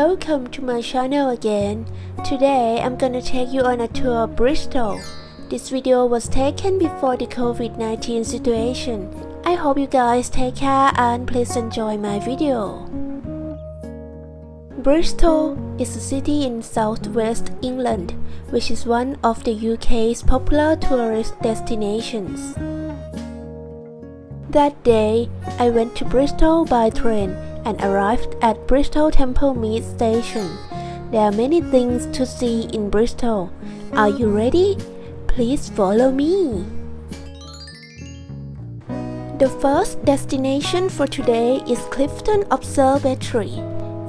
Welcome to my channel again. Today I'm gonna take you on a tour of Bristol. This video was taken before the COVID-19 situation. I hope you guys take care and please enjoy my video. Bristol is a city in southwest England, which is one of the UK's popular tourist destinations. That day, I went to Bristol by train and arrived at Bristol Tangmelon station. There are many things to see in Bristol. Are you ready? Please follow me. The first destination for today is Clifton Observatory,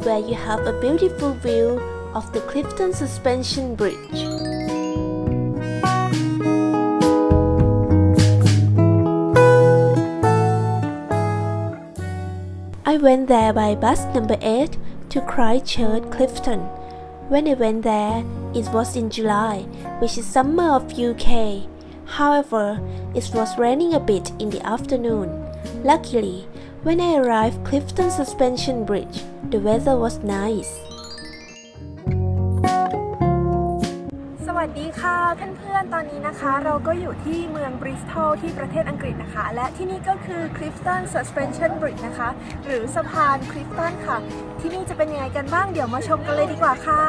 where you have a beautiful view of the Clifton Suspension Bridge. I went there by bus number 8 to Christchurch, Clifton. When I went there, it was in July, which is summer of UK. However, it was raining a bit in the afternoon. Luckily, when I arrived Clifton Suspension Bridge, the weather was nice. สวัสดีค่ะเพื่อนๆตอนนี้นะคะเราก็อยู่ที่เมืองบริสตอลที่ประเทศอังกฤษนะคะและที่นี่ก็คือ Clifton Suspension Bridge นะคะหรือสะพาน Clifton ค่ะที่นี่จะเป็นยังไงกันบ้างเดี๋ยวมาชมกันเลยดีกว่าค่ะ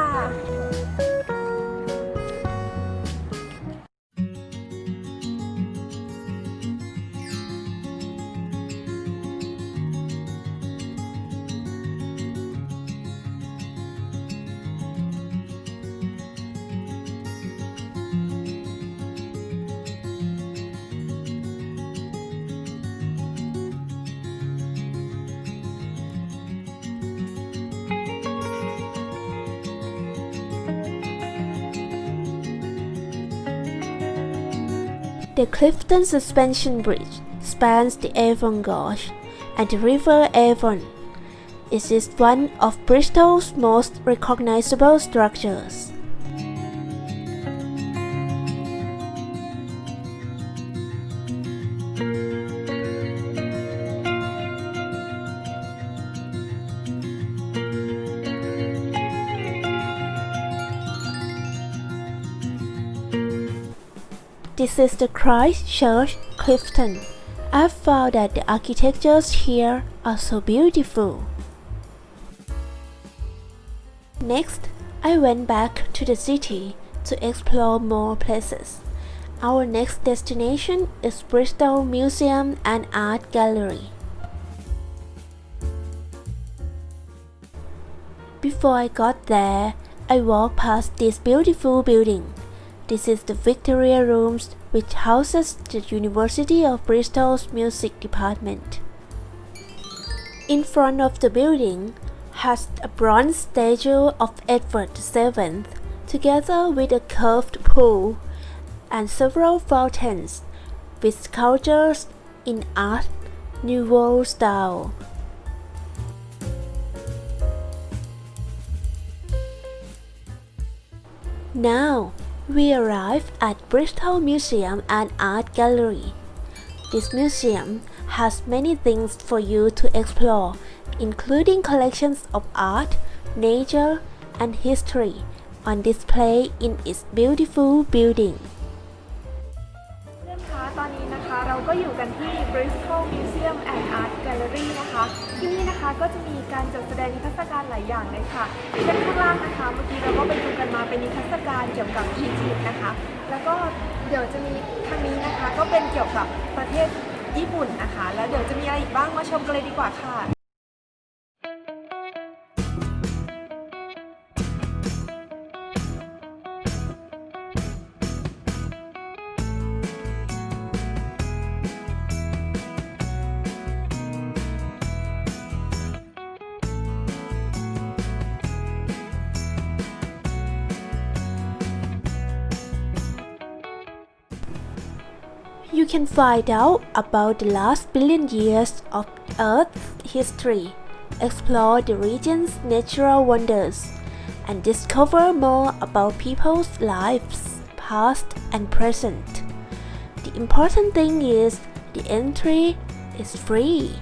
The Clifton Suspension Bridge spans the Avon Gorge and the River Avon. It is one of Bristol's most recognizable structures. This is the Christchurch, Clifton. I've found that the architectures here are so beautiful. Next, I went back to the city to explore more places. Our next destination is Bristol Museum and Art Gallery. Before I got there, I walked past this beautiful building. This is the Victoria Rooms, which houses the University of Bristol's music department. In front of the building has a bronze statue of Edward VII, together with a curved pool and several fountains with sculptures in Art Nouveau style. Now, we arrive at Bristol Museum and Art Gallery. This museum has many things for you to explore, including collections of art, nature, and history on display in its beautiful building. เพื่อนคะตอนนี้นะคะเราก็อยู่กันที่ Bristol Museum and Art Gallery นะคะที่นี่นะคะก็จะมีการจัดแสดงนิทรรศการหลายอย่างเลยค่ะเช่นข้างล่างนะคะเมื่อกี้เราก็ไปดูกันมาเป็นนิทรรศการเกี่ยวกับอียิปต์นะคะแล้วก็เดี๋ยวจะมีทางนี้นะคะก็เป็นเกี่ยวกับประเทศญี่ปุ่นนะคะแล้วเดี๋ยวจะมีอะไรอีกบ้างมาชมกันเลยดีกว่าค่ะ You can find out about the last billion years of Earth's history, explore the region's natural wonders, and discover more about people's lives, past and present. The important thing is the entry is free.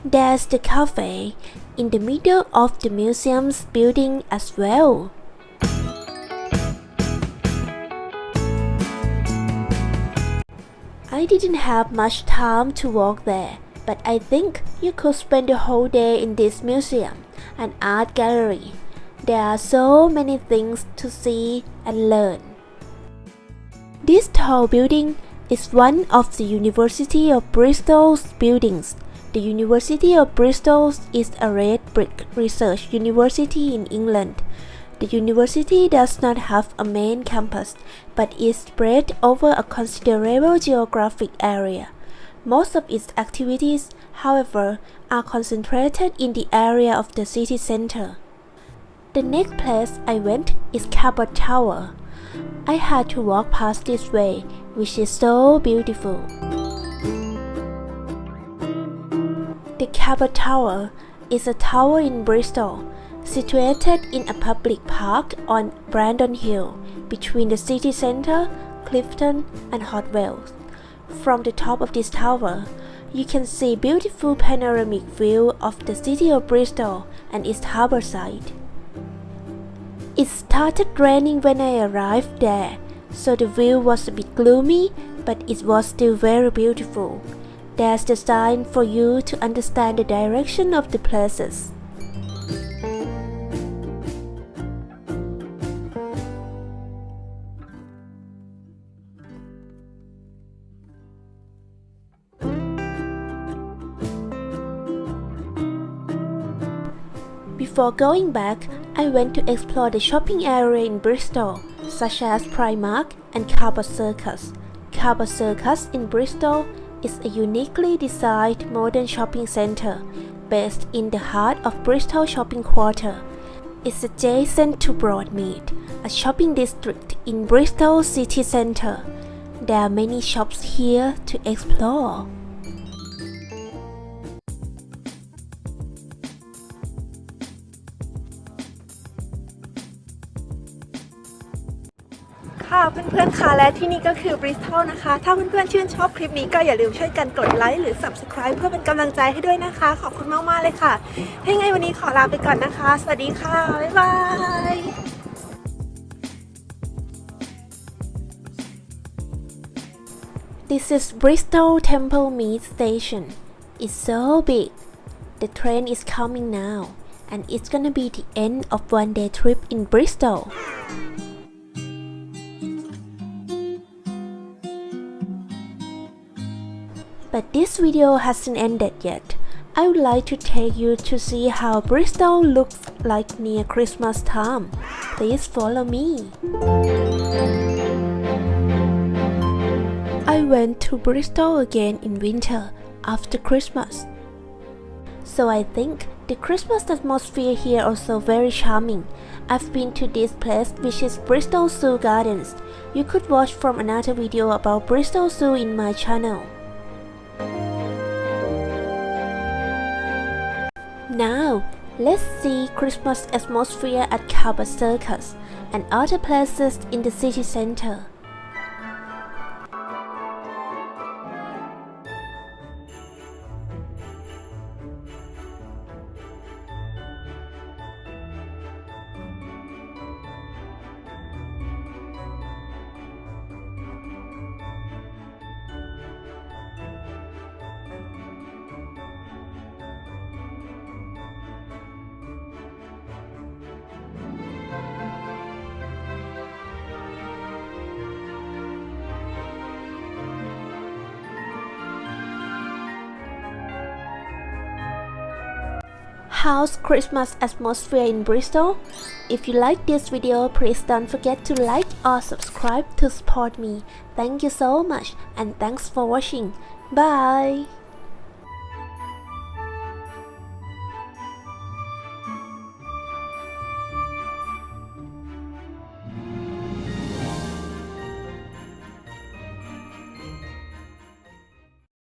There's the cafe in the middle of the museum's building as well. I didn't have much time to walk there, but I think you could spend the whole day in this museum and art gallery. There are so many things to see and learn. This tall building is one of the University of Bristol's buildings. The University of Bristol is a red brick research university in England. The university does not have a main campus, but is spread over a considerable geographic area. Most of its activities, however, are concentrated in the area of the city center. The next place I went is Cabot Tower. I had to walk past this way, which is so beautiful. The Cabot Tower is a tower in Bristol, situated in a public park on Brandon Hill, between the city centre, Clifton and Hot Wells. From the top of this tower, you can see beautiful panoramic view of the city of Bristol and its harbour side. It started raining when I arrived there, so the view was a bit gloomy, but it was still very beautiful. There's the sign for you to understand the direction of the places. Before going back, I went to explore the shopping area in Bristol, such as Primark and Cabot Circus. Cabot Circus in Bristol is a uniquely designed modern shopping center based in the heart of Bristol shopping quarter. It's adjacent to Broadmead, a shopping district in Bristol city center. There are many shops here to explore.ค่ะเพื่อนๆค่ะและที่นี่ก็คือบริสตอลนะคะถ้าเพื่อนๆชื่นชอบคลิปนี้ก็อย่าลืมช่วยกันกดไลค์หรือ Subscribe เพื่อเป็นกำลังใจให้ด้วยนะคะขอบคุณมากๆเลยค่ะถ้าอย่างไรวันนี้ขอลาไปก่อนนะคะสวัสดีค่ะบ๊ายบาย This is Bristol Tangmelon station. It's so big. The train is coming now, and it's gonna be the end of one-day trip in Bristol. But this video hasn't ended yet. I would like to take you to see how Bristol looks like near Christmas time. Please follow me. I went to Bristol again in winter after Christmas. So I think the Christmas atmosphere here also very charming. I've been to this place which is Bristol Zoo Gardens. You could watch from another video about Bristol Zoo in my channel. Now, let's see Christmas atmosphere at Cabot Circus and other places in the city center. How's Christmas atmosphere in Bristol? If you like this video, please don't forget to like or subscribe to support me. Thank you so much and thanks for watching. Bye!